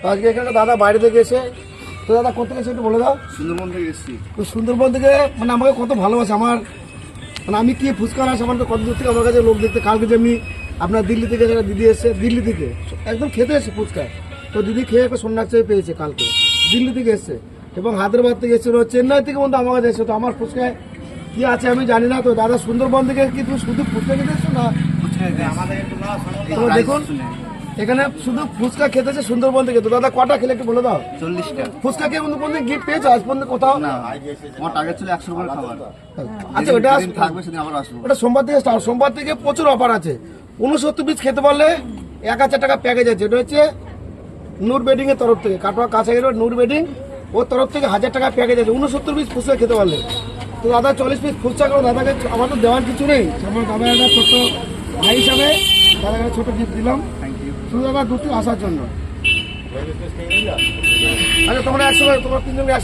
আজকে এখানে দাদা বাইরে থেকে এসে, তো দাদা কোথা থেকে এসে একটু বলে দাও। সুন্দরবন থেকে এসেছি। তো সুন্দরবন থেকে মানে আমাকে কত ভালোবাসে আমার, মানে আমি কি ফুচকা আস আমার কত দূর থেকে আমার কাছে লোক দেখতে। কালকে যেমনি আপনার দিল্লি থেকে একটা দিদি এসছে, দিল্লি থেকে একদম খেতে এসছে ফুচকা। তো দিদি খেয়ে একটা সন্ন্যাস পেয়েছে কালকে, দিল্লি থেকে এসছে এবং হায়দ্রাবাদ থেকে এসেছিল, চেন্নাই থেকে বন্ধু আমার কাছে এসছে। তো আমার ফুচকায় কি আছে আমি জানি না। তো দাদা সুন্দরবন থেকে কি তুমি শুধু ফুচকা খেতে এসছো না? তোমরা দেখুন এখানে শুধু ফুচকা খেতেছে সুন্দরবন থেকে। তো দাদা কটা খেলে একটু বলে দাও। 40টা। ফুচকা খেয়ে বন্ধু কোনদিন গিফট পেয়েছো আজ পর্যন্ত কোথাও? না, আমার টার্গেট ছিল 100 করে খাবার। আচ্ছা ওটা যেদিন থাকবে সেদিন আবার আসবো। ওটা সোমবার থেকে স্টার্ট। সোমবার থেকে প্রচুর অফার আছে। 69 পিস খেতে পারলে 1000 টাকা প্যাকেজ আছে। এটা হচ্ছে নূর বেডিং এর তরফ থেকে, কাটোয়া কাছে গেলে নূর বেডিং ওর তরফ থেকে 1000 টাকা প্যাকেজ আছে 69 পিস ফুচকা খেতে পারলে। তো দাদা 40 পিস ফুচকা করো দাদাকে, আমার তো দেওয়ার কিছু নেই। আমার দাদা একটা ছোট্ট ভাই হিসাবে দাদাকে ছোট গিফট দিলাম শুধু দাদা দুটো আসার জন্য। আচ্ছা তোমরা একসঙ্গে, তোমরা তিনজনকে